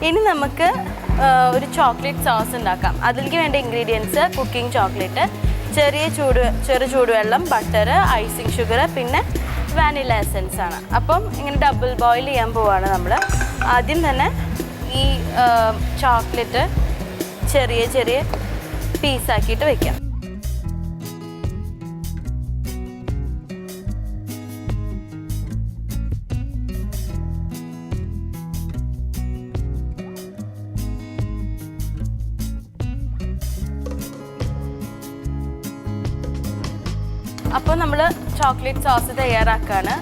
ഇനി നമുക്ക് ഒരു ചോക്ലേറ്റ് സോസ് ഉണ്ടാക്കാം. അതിലേക്ക് വേണ്ട ഇൻഗ്രീഡിയൻസ് കുക്കിംഗ് ചോക്ലേറ്റ്, ചെറു ചൂടുവെള്ളം, ബട്ടർ, ഐസിങ് ഷുഗർ, പിന്നെ വാനില എസൻസ് ആണ്. അപ്പം ഇങ്ങനെ ഡബിൾ ബോയിൽ ചെയ്യാൻ പോവാണ് നമ്മൾ. ആദ്യം തന്നെ ഈ ചോക്ലേറ്റ് ചെറിയ പീസാക്കിയിട്ട് വെക്കാം. അപ്പോൾ നമ്മൾ ചോക്ലേറ്റ് സോസ് തയ്യാറാക്കുകയാണ്.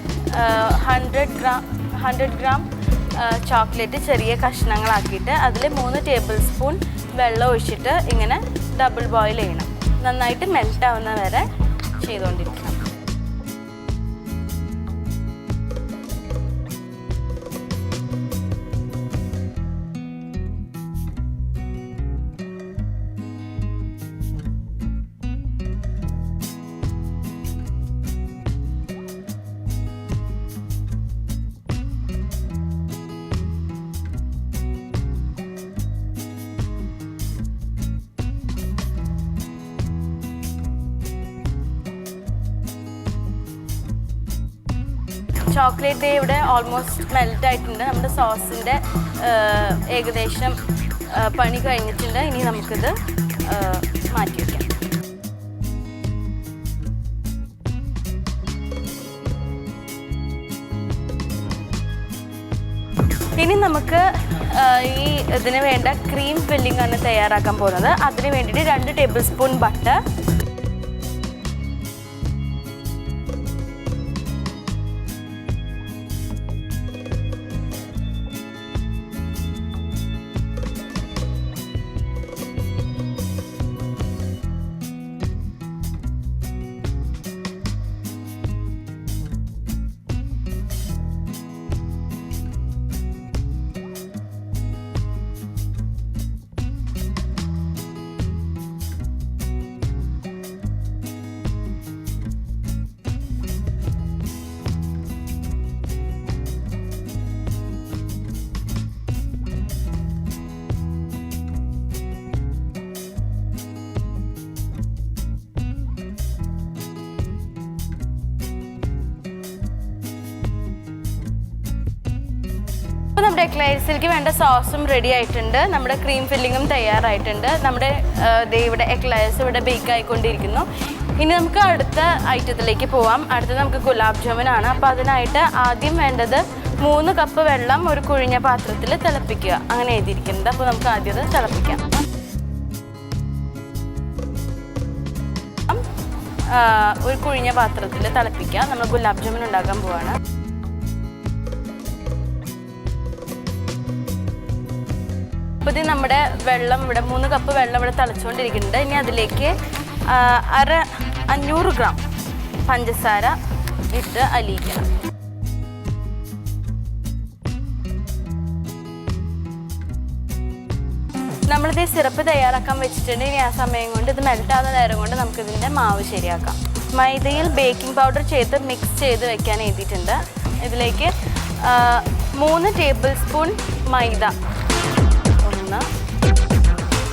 100 ഗ്രാം ചോക്ലേറ്റ് ചെറിയ കഷ്ണങ്ങളാക്കിയിട്ട് അതിൽ 3 ടേബിൾ സ്പൂൺ വെള്ളം ഒഴിച്ചിട്ട് ഇങ്ങനെ ഡബിൾ ബോയിൽ ചെയ്യണം. നന്നായിട്ട് മെൽറ്റ് ആവുന്ന വരെ ചെയ്തുകൊണ്ടിരിക്കണം. ചോക്ലേറ്റ് ഇവിടെ ഓൾമോസ്റ്റ് മെൽറ്റ് ആയിട്ടുണ്ട്. നമ്മുടെ സോസിൻ്റെ ഏകദേശം പണി കഴിഞ്ഞിട്ടുണ്ട്. ഇനി നമുക്കിത് മാറ്റി വയ്ക്കാം. ഇനി നമുക്ക് ഈ ഇതിന് വേണ്ട ക്രീം ഫില്ലിംഗ് ആണ് തയ്യാറാക്കാൻ പോകുന്നത്. അതിന് വേണ്ടിയിട്ട് 2 ടേബിൾ സ്പൂൺ ബട്ടർ, നമ്മുടെ എക്ലയർസിലേക്ക് വേണ്ട സോസും റെഡി ആയിട്ടുണ്ട്. നമ്മുടെ ക്രീം ഫില്ലിങ്ങും തയ്യാറായിട്ടുണ്ട്. നമ്മുടെ ഇവിടെ എക്ലയർസ് ഇവിടെ ബേക്ക് ആയിക്കൊണ്ടിരിക്കുന്നു. ഇനി നമുക്ക് അടുത്ത ഐറ്റത്തിലേക്ക് പോവാം. അടുത്തത് നമുക്ക് ഗുലാബ് ജാമുനാണ്. അപ്പോൾ അതിനായിട്ട് ആദ്യം വേണ്ടത് 3 കപ്പ് വെള്ളം ഒരു കുഴിഞ്ഞ പാത്രത്തിൽ തിളപ്പിക്കുക. അങ്ങനെ എഴുതിയിരിക്കുന്നത്. അപ്പോൾ നമുക്ക് ആദ്യം അത് തിളപ്പിക്കാം. ഒരു കുഴിഞ്ഞ പാത്രത്തിൽ തിളപ്പിക്കുക. നമ്മൾ ഗുലാബ് ജാമുൻ ഉണ്ടാക്കാൻ പോവാണ്. അപ്പോൾ ഇത് നമ്മുടെ വെള്ളം ഇവിടെ 3 കപ്പ് വെള്ളം ഇവിടെ തിളച്ചുകൊണ്ടിരിക്കുന്നുണ്ട്. ഇനി അതിലേക്ക് 500 ഗ്രാം പഞ്ചസാര ഇട്ട് അലിയിക്കണം. നമ്മളിത് സിറപ്പ് തയ്യാറാക്കാൻ വെച്ചിട്ടുണ്ട്. ഇനി ആ സമയം കൊണ്ട് ഇത് മെൽറ്റാകുന്ന നേരം കൊണ്ട് നമുക്കിതിൻ്റെ മാവ് ശരിയാക്കാം. മൈദയിൽ ബേക്കിംഗ് പൗഡർ ചേർത്ത് മിക്സ് ചെയ്ത് വെക്കാൻ എഴുതിയിട്ടുണ്ട്. ഇതിലേക്ക് 3 ടേബിൾ സ്പൂൺ മൈദ, 1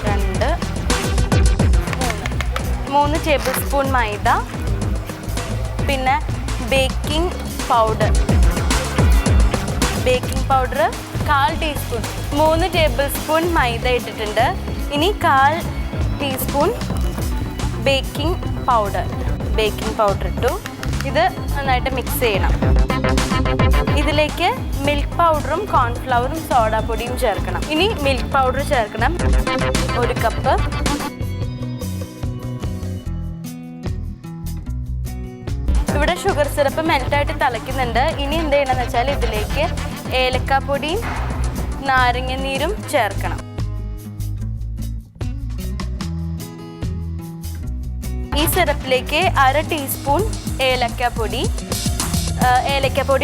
2 3 ടേബിൾ സ്പൂൺ മൈദ, പിന്നെ baking powder 1/4 teaspoon, 3 tablespoon മൈദ ഇട്ടിട്ടുണ്ട്. ഇനി 1/4 ടീസ്പൂൺ ബേക്കിംഗ് പൗഡർ ഇട്ടു. ഇത് നന്നായിട്ട് മിക്സ് ചെയ്യണം. ഇതിലേക്ക് മിൽക്ക് പൗഡറും കോൺഫ്ലവറും സോഡാപ്പൊടിയും ചേർക്കണം. ഇനി മിൽക്ക് പൗഡർ ചേർക്കണം, 1 കപ്പ്. ഇവിടെ ഷുഗർ സിറപ്പ് മെൽറ്റായിട്ട് തിളയ്ക്കുന്നുണ്ട്. ഇനി എന്ത് ചെയ്യണമെന്ന് വെച്ചാൽ ഇതിലേക്ക് ഏലക്കാപ്പൊടിയും നാരങ്ങ നീരും ചേർക്കണം. ഈ സിറപ്പിലേക്ക് 1/2 ടീസ്പൂൺ ഏലക്കാപ്പൊടി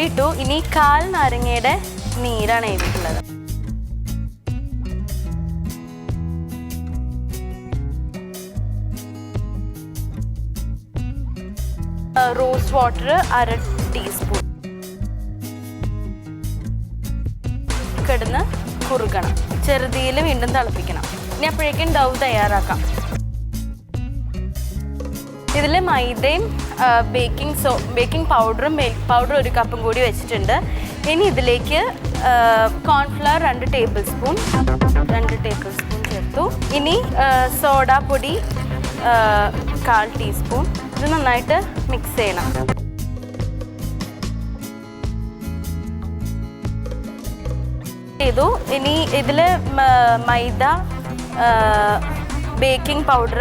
ഇട്ടു. ഇനി 1/4 നാരങ്ങയുടെ നീരാണ് എഴുതിയിട്ടുള്ളത്. Rose water 1/2 teaspoon. കിടന്ന് കുറുകണം. ചെറുതീയിൽ വീണ്ടും തിളപ്പിക്കണം. ഇനി അപ്പോഴേക്കും ഡൗ തയ്യാറാക്കാം. ഇതിൽ മൈദയും ബേക്കിംഗ് പൗഡറും മിൽക്ക് പൗഡറും 1 കപ്പും കൂടി വെച്ചിട്ടുണ്ട്. ഇനി ഇതിലേക്ക് കോൺഫ്ലവർ 2 ടേബിൾ സ്പൂൺ ചേർത്തു. ഇനി സോഡാപ്പൊടി 1/4 ടീസ്പൂൺ. ഇത് നന്നായിട്ട് മിക്സ് ചെയ്യണം. ഇനി ഇതിൽ മൈദ, baking powder,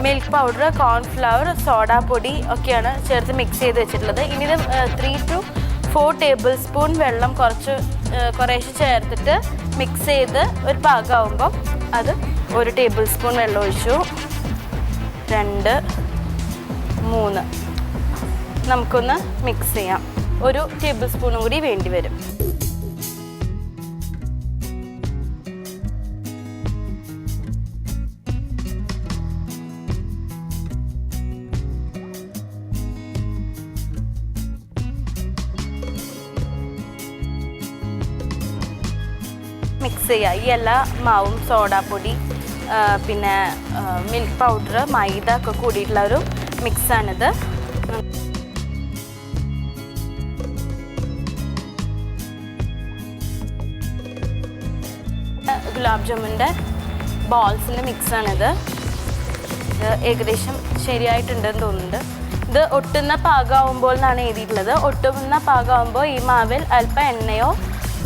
milk powder, cornflour, സോഡാപ്പൊടി ഒക്കെയാണ് ചേർത്ത് മിക്സ് ചെയ്ത് വെച്ചിട്ടുള്ളത്. ഇനി ഇത് 3 to 4 ടേബിൾ സ്പൂൺ വെള്ളം കുറേശ്ശെ ചേർത്തിട്ട് മിക്സ് ചെയ്ത് ഒരു പാകമാകുമ്പം അത് 1 ടേബിൾ സ്പൂൺ വെള്ളം ഒഴിച്ചു. 2, 3 നമുക്കൊന്ന് മിക്സ് ചെയ്യാം. 1 ടേബിൾ സ്പൂണും കൂടി വേണ്ടി വരും. മിക്സ് ചെയ്യുക. ഈ എല്ലാ മാവും സോഡാപ്പൊടി പിന്നെ മിൽക്ക് പൗഡർ, മൈദ ഒക്കെ കൂടിയിട്ടുള്ള ഒരു മിക്സാണിത്. ഗുലാബ് ജാമുൻ്റെ ബോൾസിൻ്റെ മിക്സാണിത്. ഇത് ഏകദേശം ശരിയായിട്ടുണ്ടെന്ന് തോന്നുന്നുണ്ട്. ഇത് ഒട്ടുന്ന പാകമാകുമ്പോൾ എന്നാണ് എഴുതിയിട്ടുള്ളത്. ഒട്ടുന്ന പാകമാകുമ്പോൾ ഈ മാവിൽ അല്പം എണ്ണയോ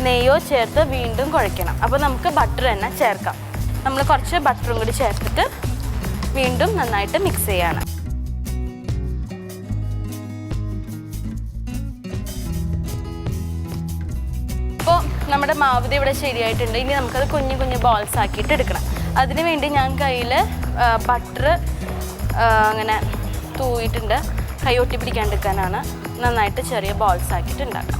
നെയ്യോ ചേർത്ത് വീണ്ടും കുഴയ്ക്കണം. അപ്പോൾ നമുക്ക് ബട്ടർ തന്നെ ചേർക്കാം. നമ്മൾ കുറച്ച് ബട്ടറും കൂടി ചേർത്തിട്ട് വീണ്ടും നന്നായിട്ട് മിക്സ് ചെയ്യണം. അപ്പോൾ നമ്മുടെ മാവ് ഇവിടെ ശരിയായിട്ടുണ്ട്. ഇനി നമുക്കത് കുഞ്ഞു കുഞ്ഞു ബോൾസ് ആക്കിയിട്ട് എടുക്കണം. അതിന് വേണ്ടി ഞാൻ കയ്യിൽ ബട്ടർ അങ്ങനെ തൂവിയിട്ടുണ്ട്. കൈ ഒട്ടിപ്പിടിക്കാണ്ടിരിക്കാനാണ്. നന്നായിട്ട് ചെറിയ ബോൾസ് ആക്കിയിട്ട് ഉണ്ടാക്കാം.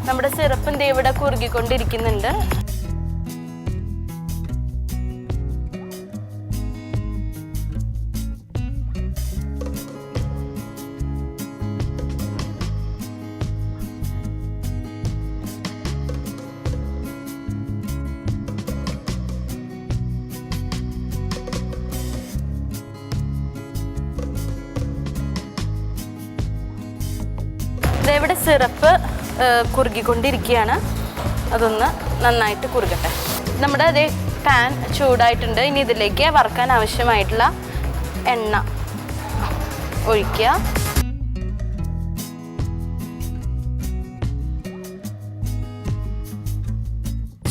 നമ്മുടെ സിറപ്പ് ഇവിടെ കുറുകിക്കൊണ്ടിരിക്കുന്നുണ്ട്. ഇവിടെ സിറപ്പ് കുറുകിക്കൊണ്ടിരിക്കുകയാണ്. അതൊന്ന് നന്നായിട്ട് കുറുകട്ടെ. നമ്മുടെ അതേ പാൻ ചൂടായിട്ടുണ്ട്. ഇനി ഇതിലേക്ക് വറുക്കാൻ ആവശ്യമായിട്ടുള്ള എണ്ണ ഒഴിക്കുക.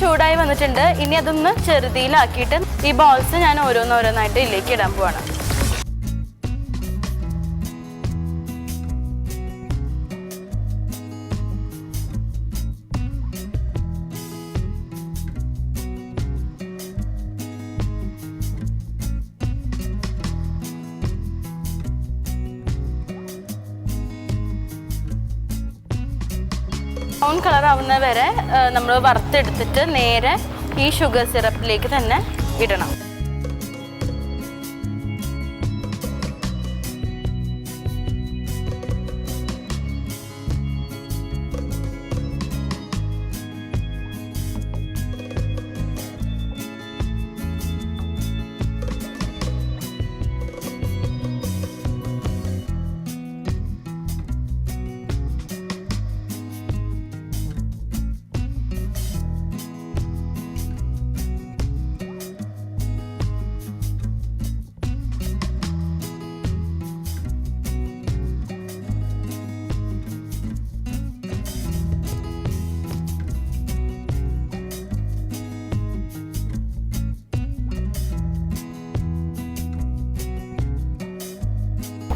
ചൂടായി വന്നിട്ടുണ്ട്. ഇനി അതൊന്ന് ചെറുതീയിലാക്കിയിട്ട് ഈ ബോൾസ് ഞാൻ ഓരോന്നോരോന്നായിട്ട് ഇതിലേക്ക് ഇടാൻ പോവാണ്. ബ്രൗൺ കളർ ആവുന്ന വരെ നമ്മൾ വറുത്തെടുത്തിട്ട് നേരെ ഈ ഷുഗർ സിറപ്പിലേക്ക് തന്നെ ഇടണം.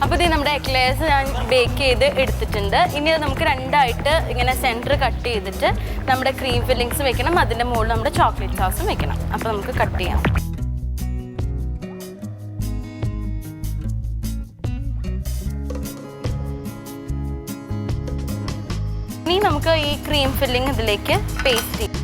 അപ്പോൾ ഇത് നമ്മുടെ എക്ലേഴ്സ് ഞാൻ ബേക്ക് ചെയ്ത് എടുത്തിട്ടുണ്ട്. ഇനി അത് നമുക്ക് രണ്ടായിട്ട് ഇങ്ങനെ സെൻറ്റർ കട്ട് ചെയ്തിട്ട് നമ്മുടെ ക്രീം ഫില്ലിങ്സ് വെക്കണം. അതിൻ്റെ മുകളിൽ നമ്മുടെ ചോക്ലേറ്റ് സോസും വെക്കണം. അപ്പോൾ നമുക്ക് കട്ട് ചെയ്യാം. ഇനി നമുക്ക് ഈ ക്രീം ഫില്ലിങ് ഇതിലേക്ക് പേസ്റ്റ് ചെയ്യാം.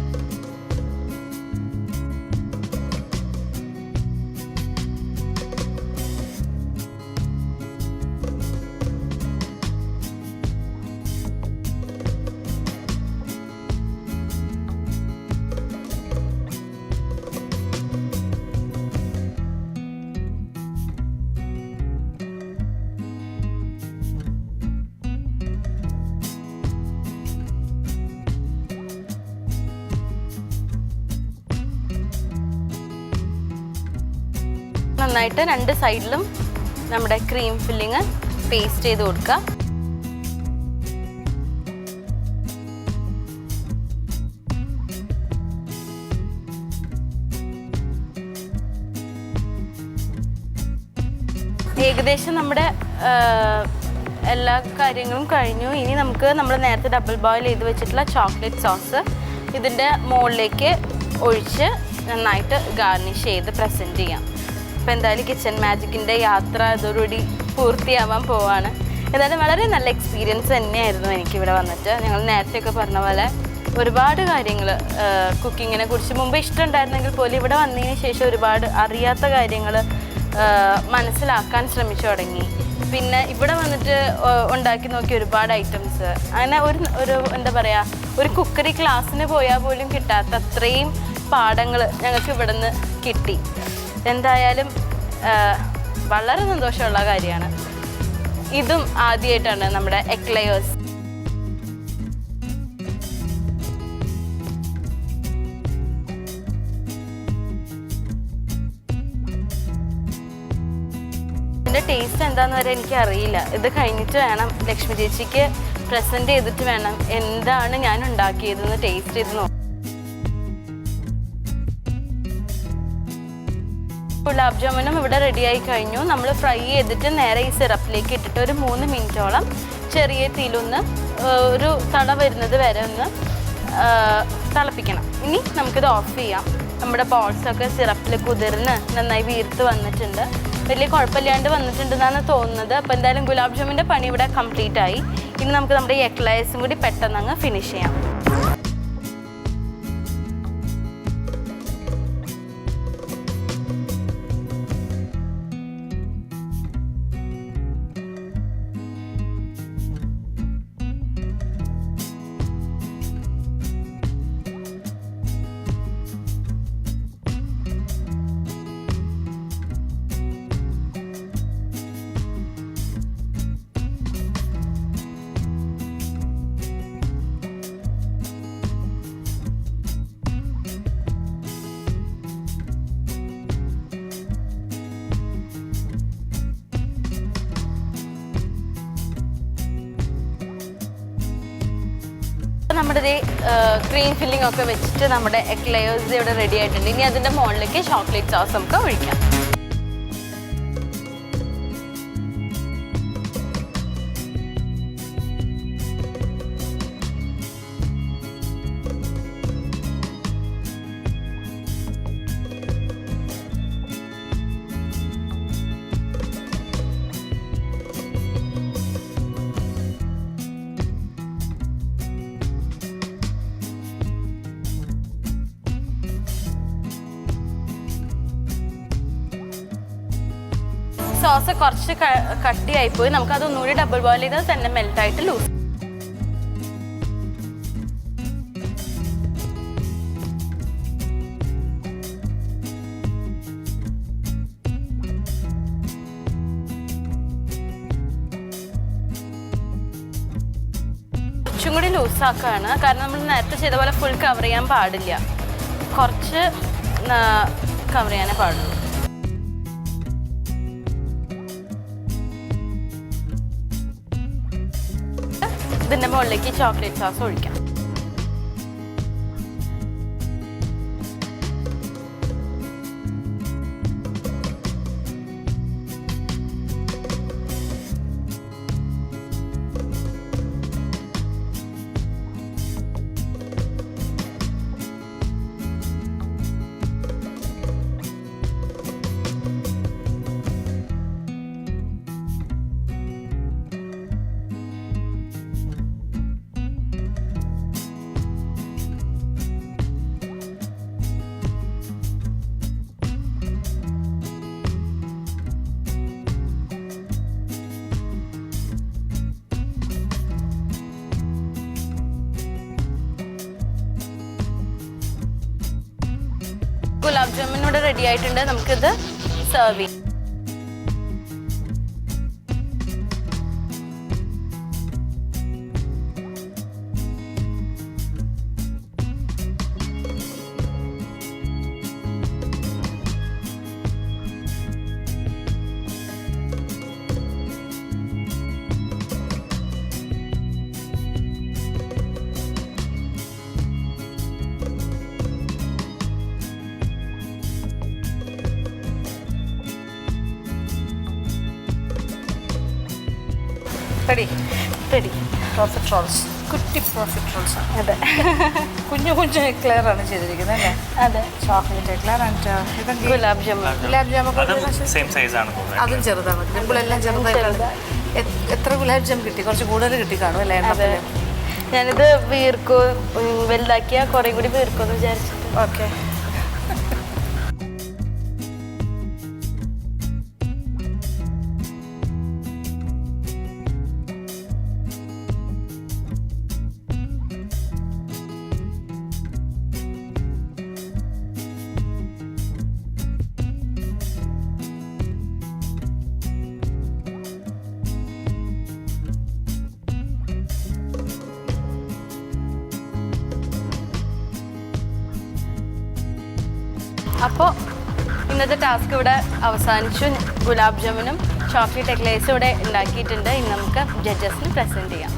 നന്നായിട്ട് 2 സൈഡിലും നമ്മുടെ ക്രീം ഫില്ലിങ് പേസ്റ്റ് ചെയ്ത് കൊടുക്കുക. ഏകദേശം നമ്മുടെ എല്ലാ കാര്യങ്ങളും കഴിഞ്ഞു. ഇനി നമുക്ക് നമ്മൾ നേരത്തെ ഡബിൾ ബോയിൽ ചെയ്ത് വെച്ചിട്ടുള്ള ചോക്ലേറ്റ് സോസ് ഇതിൻ്റെ മുകളിലേക്ക് ഒഴിച്ച് നന്നായിട്ട് ഗാർണിഷ് ചെയ്ത് പ്രസൻറ്റ് ചെയ്യാം. അപ്പോൾ എന്തായാലും കിച്ചൺ മാജിക്കിൻ്റെ യാത്ര ഇതോടുകൂടി പൂർത്തിയാവാൻ പോവാണ്. എന്തായാലും വളരെ നല്ല എക്സ്പീരിയൻസ് തന്നെയായിരുന്നു എനിക്കിവിടെ വന്നിട്ട്. ഞങ്ങൾ നേരത്തെയൊക്കെ പറഞ്ഞ പോലെ ഒരുപാട് കാര്യങ്ങൾ കുക്കിങ്ങിനെ കുറിച്ച് മുമ്പ് ഇഷ്ടമുണ്ടായിരുന്നെങ്കിൽ പോലും ഇവിടെ വന്നതിന് ശേഷം ഒരുപാട് അറിയാത്ത കാര്യങ്ങൾ മനസ്സിലാക്കാൻ ശ്രമിച്ചു തുടങ്ങി. പിന്നെ ഇവിടെ വന്നിട്ട് ഉണ്ടാക്കി നോക്കിയ ഒരുപാട് ഐറ്റംസ്, അങ്ങനെ ഒരു എന്താ പറയുക, ഒരു കുക്കറി ക്ലാസ്സിന് പോയാൽ പോലും കിട്ടാത്ത അത്രയും പാഠങ്ങൾ ഞങ്ങൾക്ക് ഇവിടെ നിന്ന് കിട്ടി. എന്തായാലും വളരെ സന്തോഷമുള്ള കാര്യമാണ്. ഇതും ആദ്യമായിട്ടാണ് നമ്മുടെ എക്ലെയേഴ്സ്. ഇതിൻ്റെ ടേസ്റ്റ് എന്താണെന്ന് വരെ എനിക്കറിയില്ല. ഇത് കഴിഞ്ഞിട്ട് വേണം ലക്ഷ്മി ചേച്ചിക്ക് പ്രസൻറ്റ് ചെയ്തിട്ട് വേണം എന്താണ് ഞാൻ ഉണ്ടാക്കിയതെന്ന് ടേസ്റ്റ് ചെയ്ത് നോക്കാം. ഗുലാബ് ജാമുനും ഇവിടെ റെഡിയായി കഴിഞ്ഞു. നമ്മൾ ഫ്രൈ ചെയ്തിട്ട് നേരെ ഈ സിറപ്പിലേക്ക് ഇട്ടിട്ട് ഒരു 3 മിനിറ്റോളം ചെറിയ തീയിലൊന്ന് ഒരു തള വരുന്നത് വരെ ഒന്ന് തിളപ്പിക്കണം. ഇനി നമുക്കിത് ഓഫ് ചെയ്യാം. നമ്മുടെ ബോൾസൊക്കെ സിറപ്പിൽ കുതിർന്ന് നന്നായി വീർത്ത് വന്നിട്ടുണ്ട്. വലിയ കുഴപ്പമില്ലാണ്ട് വന്നിട്ടുണ്ടെന്നാണ് തോന്നുന്നത്. അപ്പോൾ എന്തായാലും ഗുലാബ് ജാമുൻ്റെ പണി ഇവിടെ കംപ്ലീറ്റ് ആയി. ഇനി നമുക്ക് നമ്മുടെ ഈ എക്ലെയേഴ്സും കൂടി പെട്ടെന്ന് അങ്ങ് ഫിനിഷ് ചെയ്യാം. നമ്മുടെ ക്രീം ഫില്ലിംഗ് ഒക്കെ വെച്ചിട്ട് നമ്മുടെ എക്ലെയേഴ്സ് ഇവിടെ റെഡി ആയിട്ടുണ്ട്. ഇനി അതിൻ്റെ മുകളിലേക്ക് ചോക്ലേറ്റ് സോസ് നമുക്ക് ഒഴിക്കാം. സോസ് കുറച്ച് കട്ടിയായിപ്പോയി. നമുക്കത് ഒന്നുകൂടി ഡബിൾ ബോയിൽ ചെയ്താൽ തന്നെ മെൽറ്റായിട്ട് ലൂസ്. കുറച്ചും കൂടി ലൂസാക്കുകയാണ്. കാരണം നമ്മൾ നേരത്തെ ചെയ്ത പോലെ ഫുൾ കവർ ചെയ്യാൻ പാടില്ല. കുറച്ച് കവർ ചെയ്യാനേ പാടുള്ളൂ. ഇതിൻ്റെ മുകളിലേക്ക് ചോക്ലേറ്റ് സോസ് ഒഴിക്കാം. ഗുലാബ് ജാമുൻ ഇവിടെ റെഡി ആയിട്ടുണ്ട്. നമുക്കിത് സെർവ് ചെയ്യാം. Ready ready. പ്രോഫിട്രോൾസ്, കുട്ടി പ്രോഫിട്രോൾസ് ആണ്. അതെ, കുഞ്ഞു കുഞ്ഞു എക്ലെയർ ആണ് ചെയ്തിരിക്കുന്നത് അല്ലേ? അതെ. Chocolate eclair and gulab jamun. Gulab ജാമൊക്കെ അതും ചെറുതായി. ചെറുതാണ്. ഡിമ്പിളെല്ലാം ചെറുതായിട്ടാണ്. എത്ര ഗുലാബ് ജാം കിട്ടി? കുറച്ച് കൂടുതൽ കിട്ടി കാണും അല്ലേ? അതെ, ഞാനിത് വലുതാക്കിയാൽ കുറേ കൂടി വീർക്കുമെന്ന് വിചാരിച്ചിട്ട്. ഓക്കെ. അപ്പോൾ ഇന്നത്തെ ടാസ്ക് ഇവിടെ അവസാനിച്ചു. ഗുലാബ് ജാമുനും ചോക്ലേറ്റ് എക്ലേഴ്സും ഇവിടെ ഉണ്ടാക്കിയിട്ടുണ്ട്. ഇനി നമുക്ക് ജഡ്ജസിന് പ്രസൻറ്റ് ചെയ്യാം.